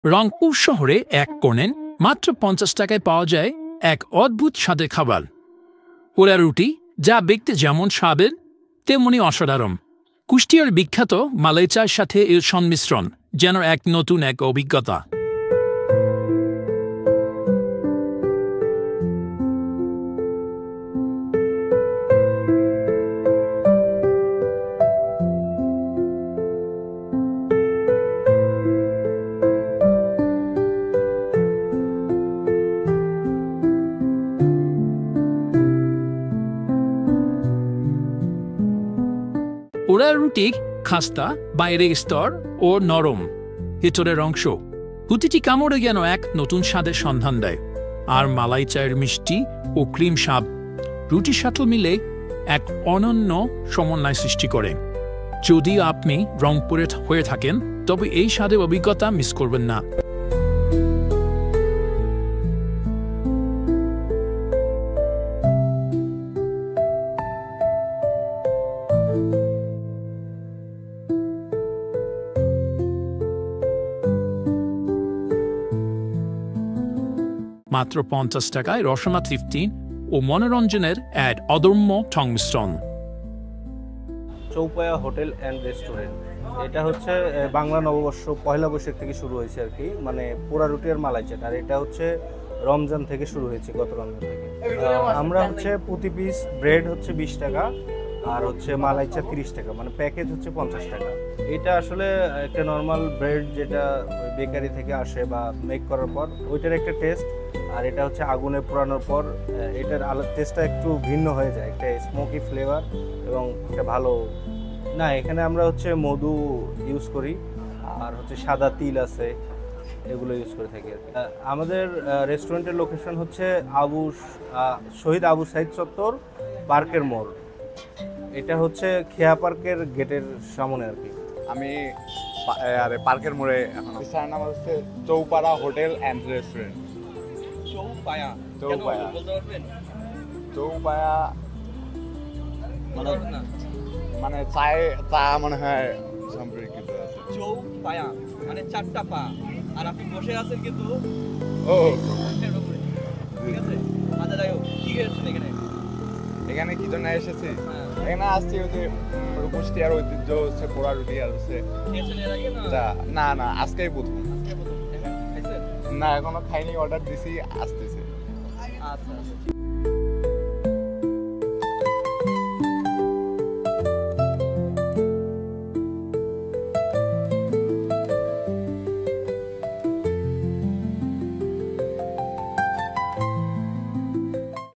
রংপুর শহরে এক কোণেন মাত্র ৫০ টাকায় পাওয়া যায় এক অদ্ভুত স্বাদের খাবার পোড়া রুটি, যা দেখতে যেমন স্বাদের তেমনি অসাধারণ। কুষ্টিয়ার বিখ্যাত মালাই চায়ের সাথে এর সংমিশ্রণ যেন এক নতুন অভিজ্ঞতা। পোড়া রুটি খাস্তা, বাইরের স্তর ও নরম, ভেতরের অংশ। প্রতিটি কামড়ে যেন এক নতুন স্বাদের সন্ধান দেয়। আর মালাই চায়ের মিষ্টি ও ক্রিম স্বাদ রুটির সাথে মিলে এক অনন্য সমন্বয় সৃষ্টি করে। যদি আপনি রংপুরে হয়ে থাকেন তবে এই স্বাদের অভিজ্ঞতা মিস করবেন না। মাত্র ৫০ টাকায় রসনা তৃপ্তি ও মনোরঞ্জনের এক অদম্য সংমিশ্রণ। চৌপায়া হোটেল অ্যান্ড রেস্টুরেন্ট, এটা হচ্ছে বাংলা নববর্ষ পয়লা বৈশাখ থেকে শুরু হয়েছে আর কি, মানে পোড়া রুটি আর মালাই চাট। আর এটা হচ্ছে রমজান থেকে শুরু হয়েছে, গত রমজান থেকে। আমরা হচ্ছে প্রতি পিস ব্রেড হচ্ছে ২০ টাকা আর হচ্ছে মালাই চা ৩০ টাকা, মানে প্যাকেজ হচ্ছে ৫০ টাকা। এটা আসলে একটা নর্মাল ব্রেড যেটা বেকারি থেকে আসে বা মেক করার পর ওইটার একটা টেস্ট, আর এটা হচ্ছে আগুনে পোড়ানোর পর এটার টেস্টটা একটু ভিন্ন হয়ে যায়, একটা স্মোকি ফ্লেভার এবং একটা ভালো। না, এখানে আমরা হচ্ছে মধু ইউজ করি আর হচ্ছে সাদা তিল আছে, এগুলো ইউজ করে থাকি আর কি। আমাদের রেস্টুরেন্টের লোকেশন হচ্ছে শহীদ আবু সাইদ চত্বর, পার্কের মোড়। এটা হচ্ছে খেয়া পার্কের গেটের সামনে আর কি। আমি পার্কের মোড়ে এখন। স্থানের নাম হচ্ছে চৌপাড়া হোটেল অ্যান্ড রেস্টুরেন্ট। চৌপায়া বলতে পারবেন? চৌপায়া মানে চা মনে হয় সম্পর্কিত আছে। চৌপায়া মানে চারটা পা, আর আপনি বসে আছেন কিন্তু ও ঠিক আছে। আচ্ছা যাই হোক, কি হয়েছে এখানে কি জন্য এসেছি? এখানে আসছি ওই যে কুষ্টিয়ার ঐতিহ্য হচ্ছে পোড়া রুটি আর হচ্ছে। না না, আজকেই প্রথম। খাইছেন? না, এখনো খাইনি, অর্ডার দিছি, আসতেছে। আচ্ছা।